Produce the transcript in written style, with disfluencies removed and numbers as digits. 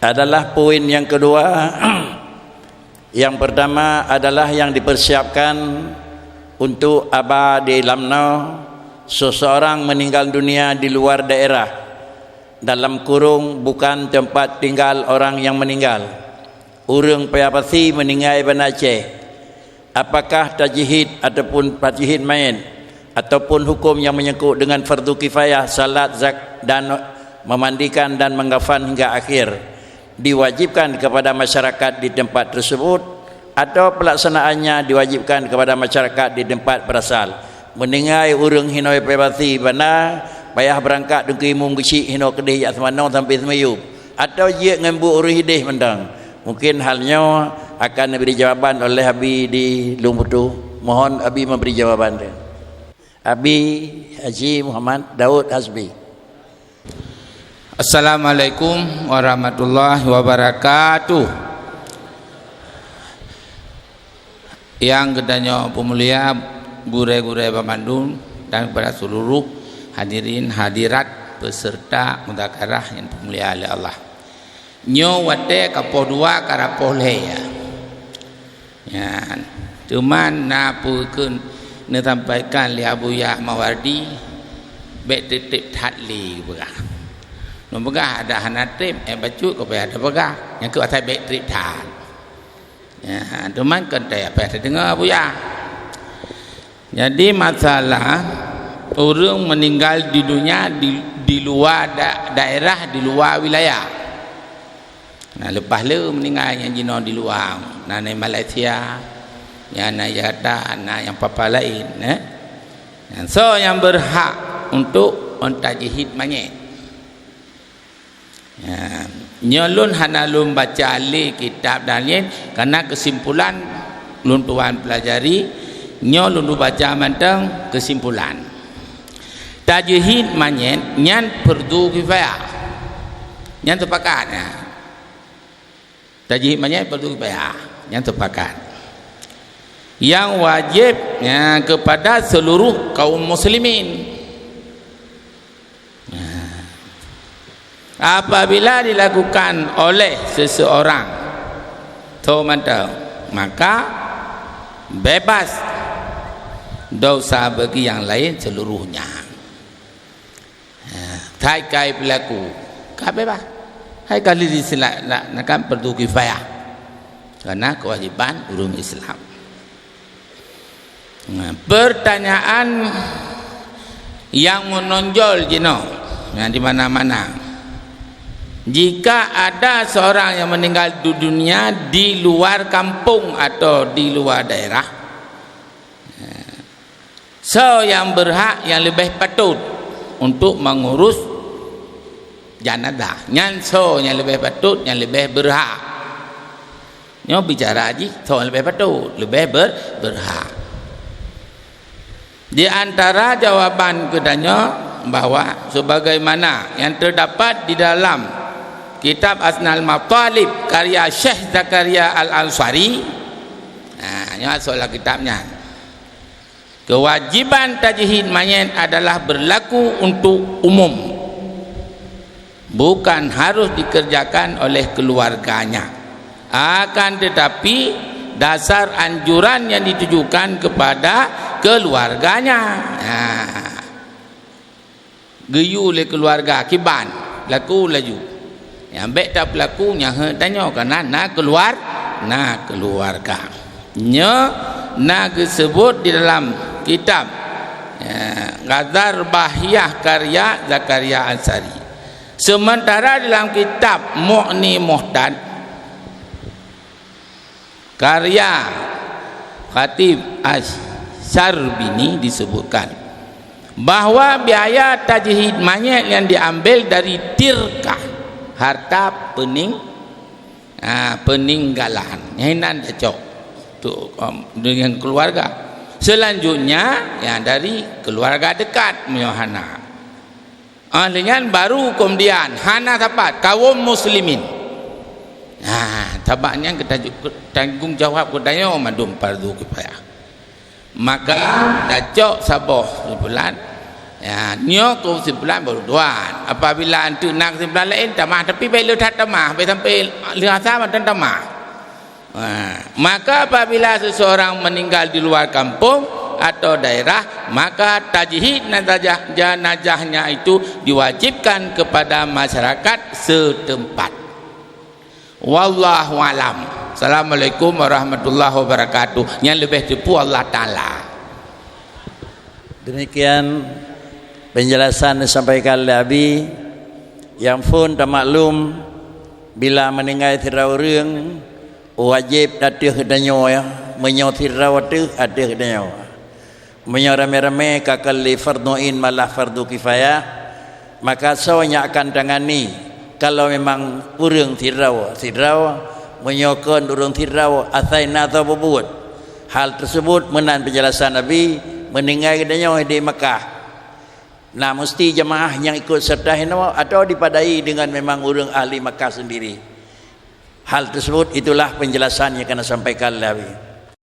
adalah poin yang kedua. Yang pertama adalah yang dipersiapkan untuk abadi lamna seseorang meninggal dunia di luar daerah, dalam kurung bukan tempat tinggal orang yang meninggal. Urang payapasi meninggal ban Aceh, apakah tajhid ataupun tajhid main ataupun hukum yang menyangkut dengan fardu kifayah, salat, zakat dan memandikan dan menggafan hingga akhir diwajibkan kepada masyarakat di tempat tersebut, atau pelaksanaannya diwajibkan kepada masyarakat di tempat berasal. Meninggai urang hinoi pebati bana payah berangkat dengki mung gecik hino kedih jak semano sampai semayub, atau je ngembu urang hidih mendang. Mungkin halnya akan diberi jawaban oleh Abi di Lumbutu. Mohon Abi memberi jawaban dia. Abi Haji Muhammad Daud Hasbi. Assalamualaikum warahmatullahi wabarakatuh. Yang kedanya pemulia gure-gure Bandung dan kepada seluruh hadirin hadirat peserta mudzakarah yang pemulia oleh Allah. Nyo wate kapo dua karapo ya. Ya, cuman napukeun netampaikan li Abu Ya Mawardi bek titip hatli begah. Membegah ada hanatim bacu kepada ada begah yang ke atas baik trip tan. Ya, teman kentai apa yang dengar Abu Ya. Jadi masalah orang meninggal di dunia di luar daerah, di luar wilayah. Nah, lepas le meninggal yang jino di luar, nah di Malaysia, yang na Jakarta, nah yang papa lain, So yang berhak untuk ontajihid manyet. Ya, nyolun hanalun baca ali kitab dan lain karena kesimpulan lun tuan pelajari nyolun baca mantang kesimpulan tajhid manyet nyan fardu kifayah nyan tepakat ya. Tajhid manyet fardu kifayah nyan tepakat yang wajib ya, kepada seluruh kaum muslimin. Apabila dilakukan oleh seseorang maka bebas dosa bagi yang lain seluruhnya. Hai kai pelaku ka bebas, hai kali dilaksanakan fardu kifayah karena kewajiban urang Islam. Pertanyaan yang menonjol jino di mana-mana, jika ada seorang yang meninggal di dunia di luar kampung atau di luar daerah, so yang berhak, yang lebih patut untuk mengurus jenazah, yang so yang lebih patut, yang lebih berhak. Nyo bicara aja, so yang lebih patut, lebih berhak. Di antara jawaban kedanya bahwa sebagaimana yang terdapat di dalam kitab Asnal Matalib karya Syekh Zakaria Al-Ansari, ini soal kitabnya. Kewajiban tajhid mayit adalah berlaku untuk umum, bukan harus dikerjakan oleh keluarganya. Akan tetapi dasar anjuran yang ditujukan kepada keluarganya. Geyu oleh keluarga kiban laku laju. Yang baik tak berlaku yang tanya kerana nak keluarga nya nak disebut di dalam kitab Ghazar Bahiyah karya Zakaria Ansari. Sementara dalam kitab Mu'ni Muhtad karya Khatib Asy-Syarbini disebutkan bahwa biaya tajhid mayit yang diambil dari tirkah, harta peninggalan yang cocok dengan keluarga. Selanjutnya ya dari keluarga dekat Yohana. Dengan baru kemudian hana dapat kaum muslimin. Tabaknya kita tanggung jawab kedanya madum fardu kifayah. Maka dacok saboh bulan Ya, nyo kesimpulan baru tuan. Apabila antu nak kesimpulan lain tamah, tapi baik letak tamah, baik sampai lihat sama dan tamah. Maka apabila seseorang meninggal di luar kampung atau daerah, maka tajhid jenazahnya itu diwajibkan kepada masyarakat setempat. Wallahu alam. Assalamualaikum warahmatullahi wabarakatuh. Yang lebih tepu Allah Ta'ala. Demikian penjelasan disampaikan oleh Abi. Yang pun tak maklum bila meninggal tirau reung wajib datang danyo ya, menyo tirau tu ada danyo. Menyo rame-rame kakali fardhuin malah fardu kifayah, maka sawanya akan tangani kalau memang urang tirau menyokon urang tirau asaina atau berbuat. Hal tersebut menan penjelasan Nabi meninggal danyo di Mekah. Nah, mesti jemaah yang ikut serta atau dipadai dengan memang orang ahli Makkah sendiri. Hal tersebut itulah penjelasan yang kena sampaikan Nabi.